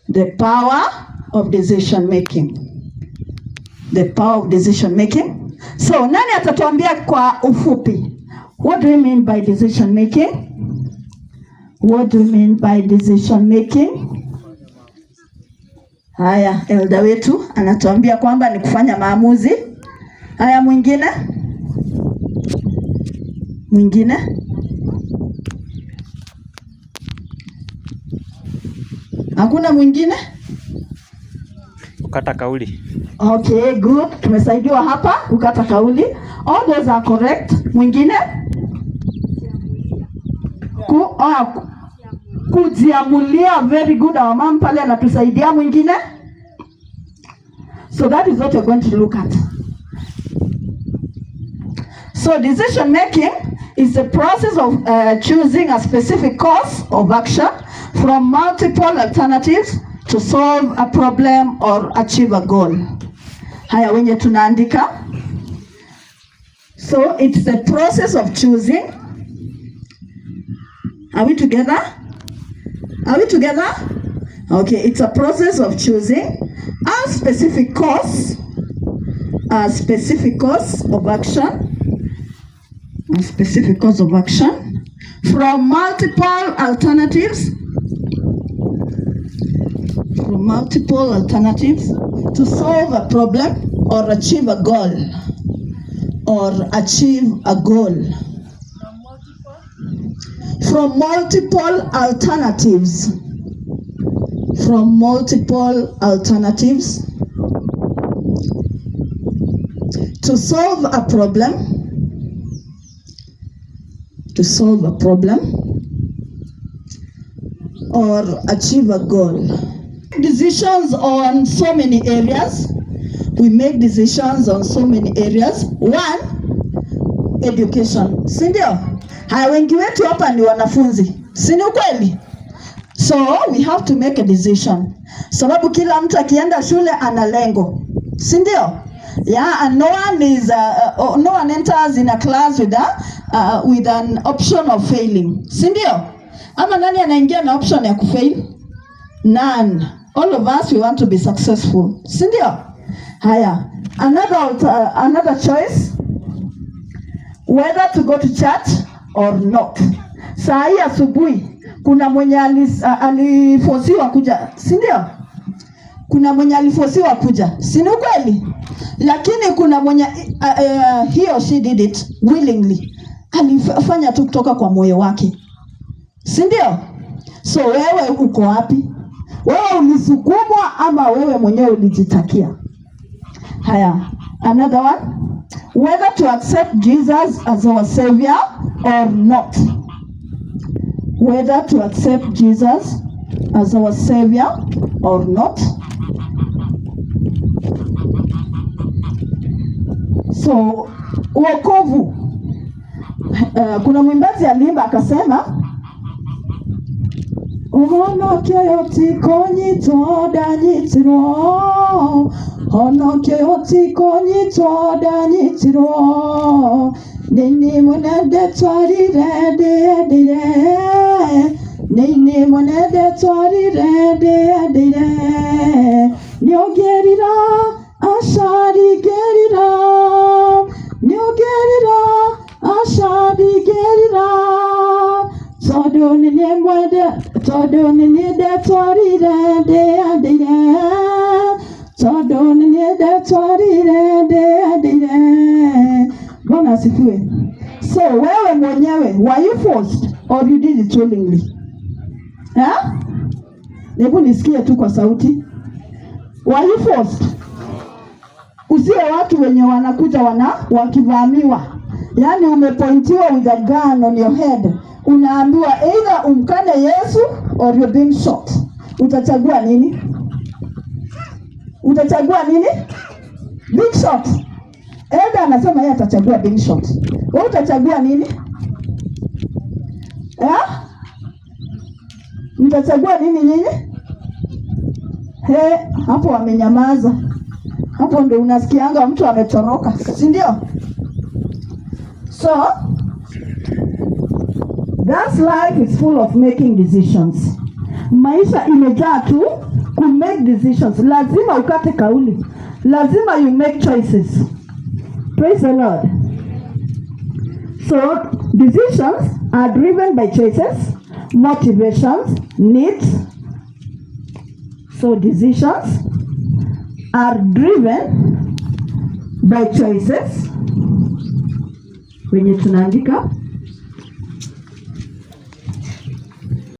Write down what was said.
The power of decision making. The power of decision making. So, nani atatuambia kwa ufupi? What do you mean by decision making? What do you mean by decision making? Haya, elder wetu anatuambia kwamba ni kufanya maamuzi. Haya, mwingine? Mwingine? Hakuna mwingine? Kukata kauli. Okay, good. Tumesaidiwa hapa kukata kauli. All those are correct. Mwingine? Kujiamulia. Very good. Our mom pale anatusaidia. Mwingine? So that is what we're going to look at. So decision making is the process of choosing a specific course of action from multiple alternatives to solve a problem or achieve a goal. Haya, wenye tunaandika. So it's the process of choosing. Are we together? Are we together? Okay, it's a process of choosing a specific course of action. A specific course of action from multiple alternatives. From multiple alternatives to solve a problem or achieve a goal. Or achieve a goal. From multiple alternatives. From multiple alternatives to solve a problem. To solve a problem or achieve a goal. Decisions on so many areas. We make decisions on so many areas. One, education. Si ndio? Haya, wengi wetu hapa ni wanafunzi. Si ni kweli? So we have to make a decision. Sababu kila mtu akienda shule ana lengo. Si ndio? Yeah, and no one enters in a class with an option of failing. Si ndio? Ama nani anaingia na option ya kufail? None. All of us, we want to be successful. Si ndio? Haya, another choice, whether to go to church or not. Saa hii asubuhi kuna mwenye alifosiwa kuja, si ndio? Kuna mwenye alifosiwa kuja, si ni kweli? Lakini kuna mwenye he or she did it willingly. Alifanya tu kutoka kwa moyo wake. Si ndio? So wewe uko wapi? Wewe ulisukumwa ama wewe mwenyewe ulijitakia? Haya, another one, whether to accept Jesus as our savior or not. Whether to accept Jesus as our savior or not. So, wokovu. Kuna mwimbaji alimba akasema, Honokeo tikonyito danyitiro. Honokeo tikonyito danyitiro. Nini munede twarire dire. Nini munede twarire dire. Nyogerira ashari gerira. Nyogerira ashari gerira. Todoni de twarire dire. Todoni de twarire dire. Bwana asifiwe. So wewe mwenyewe, were you forced or you did it willingly? Hebu nisikie tu kwa sauti. Were you forced? Usiwe watu wenye wanakuja wakivamiwa. Yaani umepointiwa with a gun on your head. Unaambiwa either umkane Yesu or you're being shot. Utachagua nini? Utachagua nini? Being shot. Elda anasema yeye atachagua being shot. Wewe utachagua nini? Mtachagua nini nyinyi? Hapo wamenyamaza. Hapo ndio unasikianga mtu ametoroka, si ndio? So that life is full of making decisions. Maisha imejaa tu ku make decisions. Lazima ukate kauli. Lazima you make choices. Praise the Lord. So decisions are driven by choices, motivations, needs. So decisions are driven by choices. Wenye tunaandika